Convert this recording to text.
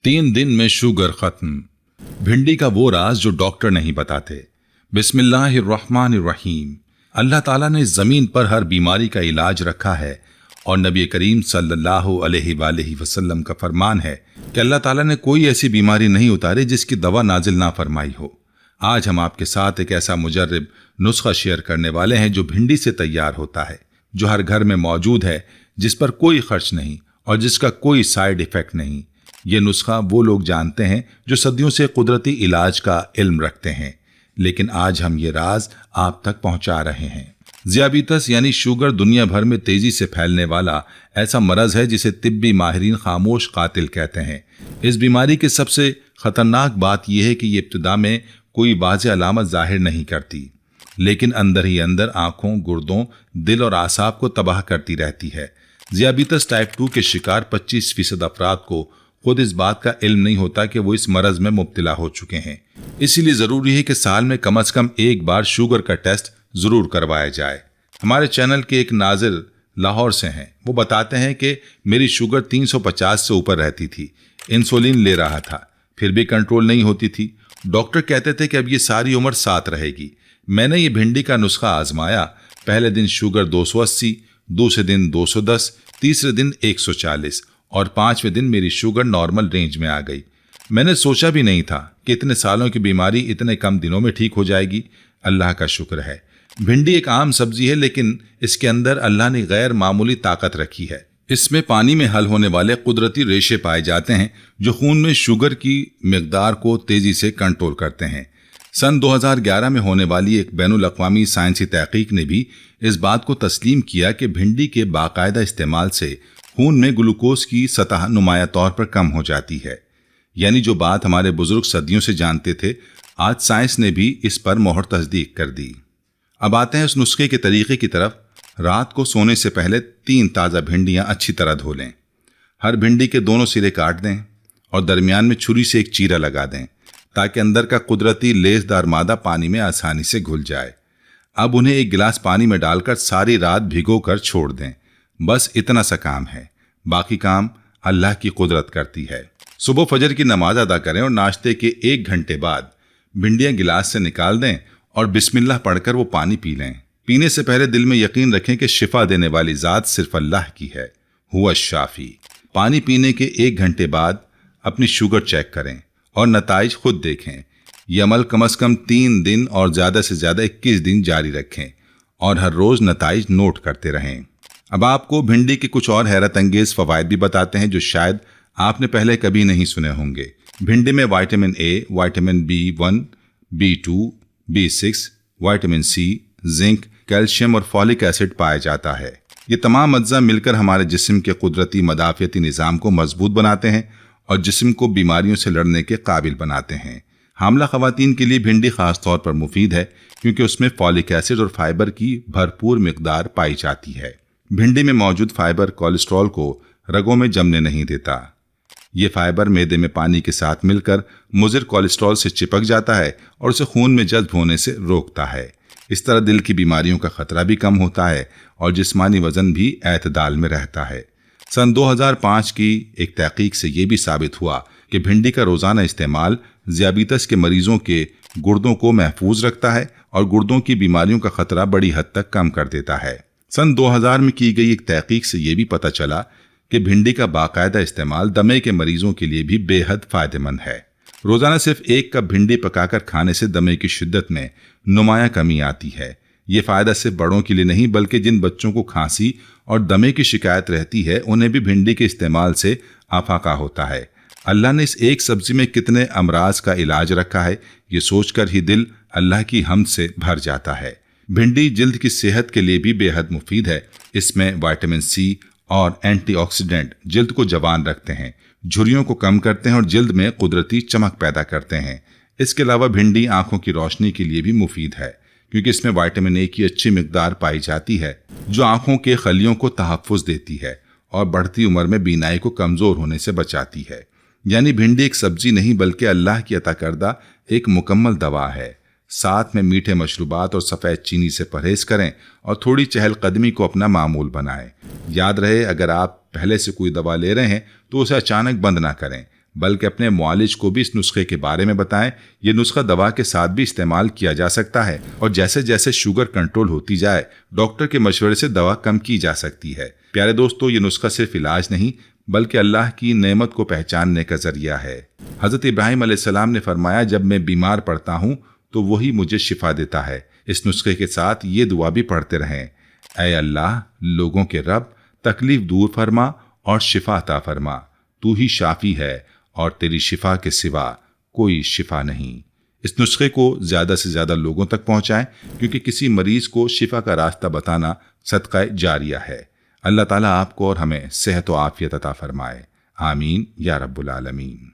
3 दिन में शुगर खत्म। भिंडी का वो राज जो डॉक्टर नहीं बताते। बिस्मिल्लाहिर्रहमानिर्रहीम। अल्लाह ताला ने जमीन पर हर बीमारी का इलाज रखा है और नबी करीम सल्लल्लाहु अलैहि वसल्लम का फरमान है कि अल्लाह ताला ने कोई ऐसी बीमारी नहीं उतारी जिसकी दवा नाजिल ना फरमाई हो। आज हम आपके साथ एक ऐसा मुजर्रिब नुस्खा शेयर करने वाले हैं जो भिंडी से तैयार होता है, जो हर घर में मौजूद है, जिस पर कोई खर्च नहीं और जिसका कोई साइड इफेक्ट नहीं। ये नुस्खा वो लोग जानते हैं जो सदियों से कुदरती इलाज का इल्म रखते हैं, लेकिन आज हम ये राज आप तक पहुंचा रहे हैं। ज़ियाबितस यानी शुगर दुनिया भर में तेजी से फैलने वाला ऐसा मरज है जिसे तिब्बी माहिरीन खामोश कातिल कहते हैं। इस बीमारी की सबसे खतरनाक बात यह है कि ये इब्तिदा में कोई वाज़ेह अलामत जाहिर नहीं करती, लेकिन अंदर ही अंदर आंखों, गुर्दों, दिल और आसाब को तबाह करती रहती है। ज़ियाबितस टाइप 2 के शिकार 25% अफराद को खुद इस बात का इल्म नहीं होता कि वो इस मरज में मुब्तला हो चुके हैं। इसीलिए ज़रूरी है कि साल में कम से कम एक बार शुगर का टेस्ट ज़रूर करवाया जाए। हमारे चैनल के एक नाजिर लाहौर से हैं। वो बताते हैं कि मेरी शुगर 350 से ऊपर रहती थी, इंसुलिन ले रहा था, फिर भी कंट्रोल नहीं होती थी। डॉक्टर कहते थे कि अब ये सारी उम्र साथ रहेगी। मैंने ये भिंडी का नुस्खा आजमाया। पहले दिन शुगर 280, दूसरे दिन 210, तीसरे दिन 140 और 5वें दिन मेरी शुगर नॉर्मल रेंज में आ गई। मैंने सोचा भी नहीं था कि इतने सालों की बीमारी इतने कम दिनों में ठीक हो जाएगी। अल्लाह का शुक्र है। भिंडी एक आम सब्जी है, लेकिन इसके अंदर अल्लाह ने गैर मामूली ताकत रखी है। इसमें पानी में हल होने वाले कुदरती रेशे पाए जाते हैं जो खून में शुगर की मिकदार को तेजी से कंट्रोल करते हैं। सन 2011 में होने वाली एक बैनुल अक़वामी साइंसी तहकीक ने भी इस बात को तस्लीम किया कि भिंडी के बाकायदा इस्तेमाल से खून में ग्लूकोज की सतह नुमाया तौर पर कम हो जाती है। यानी जो बात हमारे बुजुर्ग सदियों से जानते थे, आज साइंस ने भी इस पर मोहर तस्दीक कर दी। अब आते हैं उस नुस्खे के तरीके की तरफ। रात को सोने से पहले 3 ताज़ा भिंडियाँ अच्छी तरह धो लें। हर भिंडी के दोनों सिरे काट दें और दरमियान में छुरी से एक चीरा लगा दें ताकि अंदर का कुदरती लेसदार मादा पानी में आसानी से घुल जाए। अब उन्हें एक गिलास पानी में डालकर सारी रात भिगो कर छोड़ दें। बस इतना सा काम है, बाकी काम अल्लाह की कुदरत करती है। सुबह फजर की नमाज अदा करें और नाश्ते के 1 घंटे बाद भिंडियाँ गिलास से निकाल दें और बिस्मिल्लाह पढ़कर वो पानी पी लें। पीने से पहले दिल में यकीन रखें कि शिफा देने वाली ज़ात सिर्फ अल्लाह की है, हुआ शाफी। पानी पीने के 1 घंटे बाद अपनी शुगर चेक करें और नताइज खुद देखें। यह अमल कम से कम 3 दिन और ज़्यादा से ज़्यादा 21 दिन जारी रखें और हर रोज़ नताइज नोट करते रहें। अब आपको भिंडी के कुछ और हैरत अंगेज फ़वाइद भी बताते हैं जो शायद आपने पहले कभी नहीं सुने होंगे। भिंडी में vitamin A, vitamin B1, B2, B6, vitamin C, zinc, calcium और फॉलिक एसिड पाया जाता है। ये तमाम अज्जा मिलकर हमारे जिस्म के कुदरती मदाफ़ियती निज़ाम को मजबूत बनाते हैं और जिस्म को बीमारियों से लड़ने के काबिल बनाते हैं। हामला ख़वातीन के लिए भिंडी ख़ास तौर पर मुफीद है क्योंकि उसमें फॉलिक एसिड और फाइबर की भरपूर मिकदार पाई जाती है। भिंडी में मौजूद फाइबर कोलेस्ट्रॉल को रगों में जमने नहीं देता। ये फाइबर मैदे में पानी के साथ मिलकर मुज़िर कोलेस्ट्रॉल से चिपक जाता है और उसे खून में जज्ब होने से रोकता है। इस तरह दिल की बीमारियों का खतरा भी कम होता है और जिस्मानी वजन भी एतदाल में रहता है। सन 2005 की एक तहकीक से ये भी साबित हुआ कि भिंडी का रोज़ाना इस्तेमाल ज़ियाबितस के मरीजों के गुर्दों को महफूज रखता है और गुर्दों की बीमारियों का खतरा बड़ी हद तक कम कर देता है। सन 2000 में की गई एक तहकीक से ये भी पता चला कि भिंडी का बाकायदा इस्तेमाल दमे के मरीजों के लिए भी बेहद फ़ायदेमंद है। रोज़ाना सिर्फ 1 कप भिंडी पकाकर खाने से दमे की शिद्दत में नुमाया कमी आती है। ये फ़ायदा सिर्फ बड़ों के लिए नहीं बल्कि जिन बच्चों को खांसी और दमे की शिकायत रहती है उन्हें भी भिंडी के इस्तेमाल से आफाका होता है। अल्लाह ने इस एक सब्जी में कितने अमराज का इलाज रखा है, ये सोचकर ही दिल अल्लाह की हमद से भर जाता है। भिंडी जिल्द की सेहत के लिए भी बेहद मुफीद है। इसमें विटामिन C और एंटीऑक्सीडेंट जिल्द को जवान रखते हैं, झुर्रियों को कम करते हैं और जिल्द में कुदरती चमक पैदा करते हैं। इसके अलावा भिंडी आंखों की रोशनी के लिए भी मुफीद है क्योंकि इसमें विटामिन ए की अच्छी मिकदार पाई जाती है जो आंखों के खलियों को तहफ़्फ़ुज़ देती है और बढ़ती उम्र में बीनाई को कमज़ोर होने से बचाती है। यानी भिंडी एक सब्जी नहीं बल्कि अल्लाह की अता करदा एक मुकम्मल दवा है। साथ में मीठे मशरूबात और सफ़ेद चीनी से परहेज़ करें और थोड़ी चहलकदमी को अपना मामूल बनाएं। याद रहे, अगर आप पहले से कोई दवा ले रहे हैं तो उसे अचानक बंद ना करें, بلکہ اپنے معالج کو بھی اس نسخے کے بارے میں بتائیں۔ یہ نسخہ دوا کے ساتھ بھی استعمال کیا جا سکتا ہے، اور جیسے جیسے شوگر کنٹرول ہوتی جائے ڈاکٹر کے مشورے سے دوا کم کی جا سکتی ہے۔ پیارے دوستو، یہ نسخہ صرف علاج نہیں بلکہ اللہ کی نعمت کو پہچاننے کا ذریعہ ہے۔ حضرت ابراہیم علیہ السلام نے فرمایا، جب میں بیمار پڑتا ہوں تو وہی مجھے شفا دیتا ہے۔ اس نسخے کے ساتھ یہ دعا بھی پڑھتے رہیں، اے اللہ، لوگوں کے رب، تکلیف دور فرما اور شفا عطا فرما۔ تو ہی شافی ہے اور تیری شفا کے سوا کوئی شفا نہیں۔ اس نسخے کو زیادہ سے زیادہ لوگوں تک پہنچائیں، کیونکہ کسی مریض کو شفا کا راستہ بتانا صدقہ جاریہ ہے۔ اللہ تعالیٰ آپ کو اور ہمیں صحت و عافیت عطا فرمائے، آمین یا رب العالمین۔